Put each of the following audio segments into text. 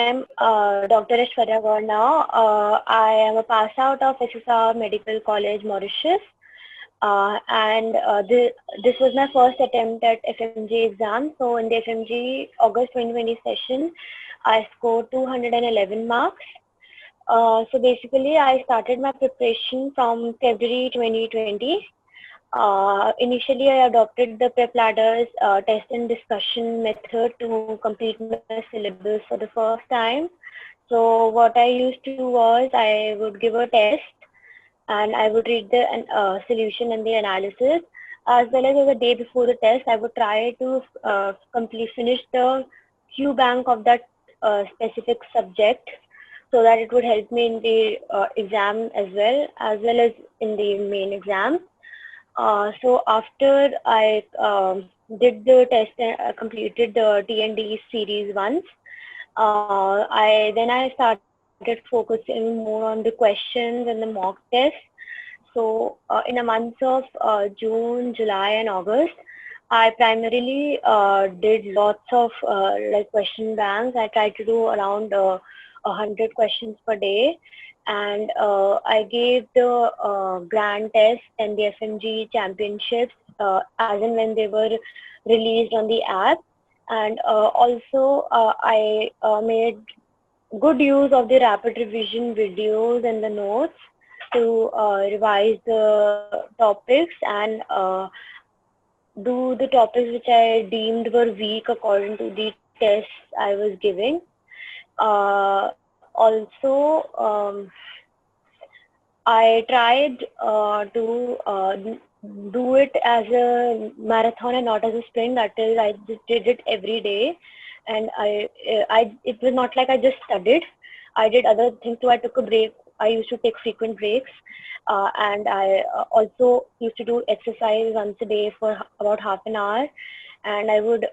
am Dr. Aishwarya Gaur now. I am a pass out of SSR Medical College, Mauritius. This was my first attempt at FMG exam. So in the FMG August 2020 session, I scored 211 marks. So basically, I started my preparation from February 2020. Initially, I adopted the Prep Ladders test and discussion method to complete my syllabus for the first time. So what I used to do was I would give a test and I would read the solution and the analysis. As well as the day before the test, I would try to finish the Q bank of that specific subject so that it would help me in the exam as well as in the main exam. So after I did the test and completed the T&D series once, I started focusing more on the questions and the mock tests. So in the months of June, July, and August, I primarily did lots of like question banks. I tried to do around 100 questions per day. And I gave the grand test and the FMG championships as and when they were released on the app. And also I made good use of the rapid revision videos and the notes to revise the topics and do the topics which I deemed were weak according to the tests I was giving. I tried to do it as a marathon and not as a sprint. That is, I just did it every day, and it was not like I just studied. I did other things too. I took a break. I used to take frequent breaks, and I also used to do exercise once a day for about half an hour, and I would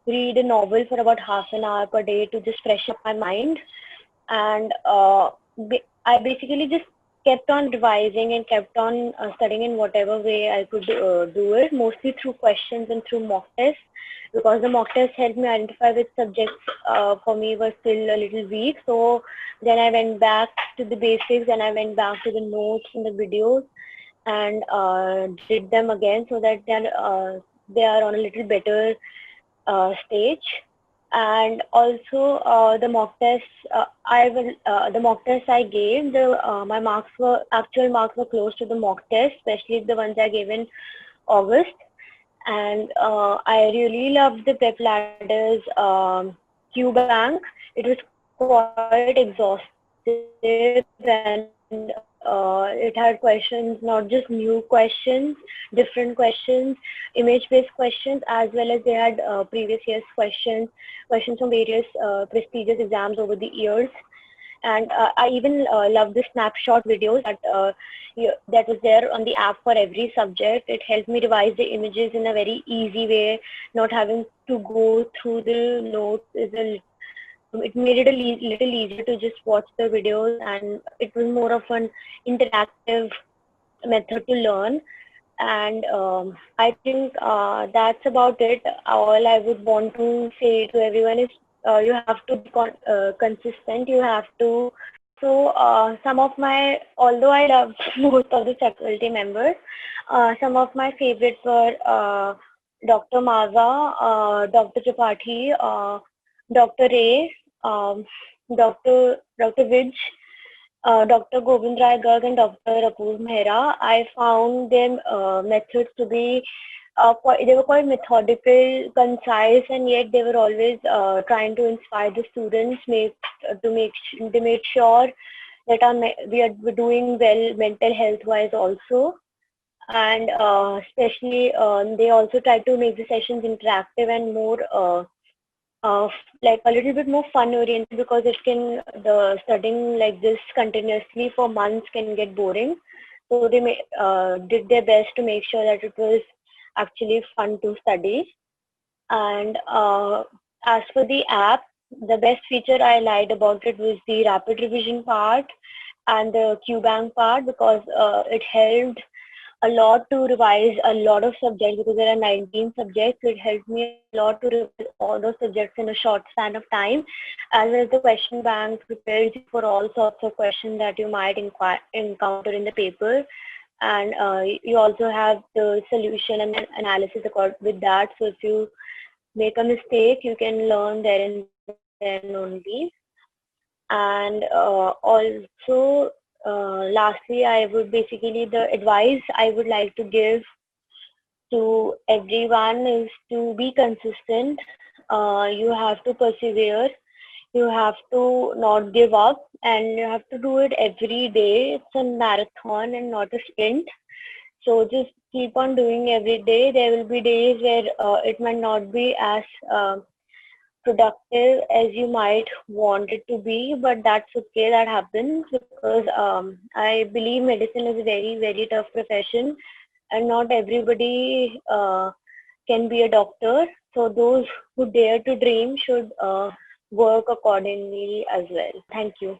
read a novel for about half an hour per day to just freshen up my mind. And I basically just kept on revising and kept on studying in whatever way I could do it, mostly through questions and through mock tests, because the mock tests helped me identify which subjects for me were still a little weak. So then I went back to the basics and I went back to the notes and the videos and did them again so that they are on a little better stage. And also the mock tests the mock tests I gave, my actual marks were close to the mock test, especially the ones I gave in August. And I really loved the Prep Ladders Q bank. It was quite exhaustive, and it had questions, not just new questions, different questions, image-based questions, as well as they had previous year's questions from various prestigious exams over the years. And I even love the snapshot videos that was there on the app for every subject. It helped me revise the images in a very easy way, not having to go through the notes. It made it a little easier to just watch the videos, and it was more of an interactive method to learn. And I think that's about it. All I would want to say to everyone is you have to be consistent. You have to. So although I loved most of the faculty members, some of my favorites were Dr. Maza, Dr. Tripathi, Dr. Ray, Dr. Vij, Dr. Govind Rai Garg, and Dr. Apoorv Mehra. I found them methods to be they were quite methodical, concise, and yet they were always trying to inspire the students, they made sure that we're doing well mental health wise also. And especially they also tried to make the sessions interactive and more like a little bit more fun oriented, because the studying like this continuously for months can get boring. So they did their best to make sure that it was actually fun to study. And as for the app, the best feature I liked about it was the rapid revision part and the Q bank part, because it helped a lot to revise a lot of subjects because there are 19 subjects. So it helped me a lot to revise all those subjects in a short span of time, as well as the question bank prepares you for all sorts of questions that you might encounter in the paper. And you also have the solution and analysis with that. So if you make a mistake, you can learn there and then only. And also, lastly, I would basically, the advice I would like to give to everyone is to be consistent. You have to persevere. You have to not give up, and you have to do it every day. It's a marathon and not a sprint. So just keep on doing every day. There will be days where it might not be as productive as you might want it to be, but that's okay. That happens because I believe medicine is a very, very tough profession, and not everybody can be a doctor. So those who dare to dream should work accordingly as well. Thank you.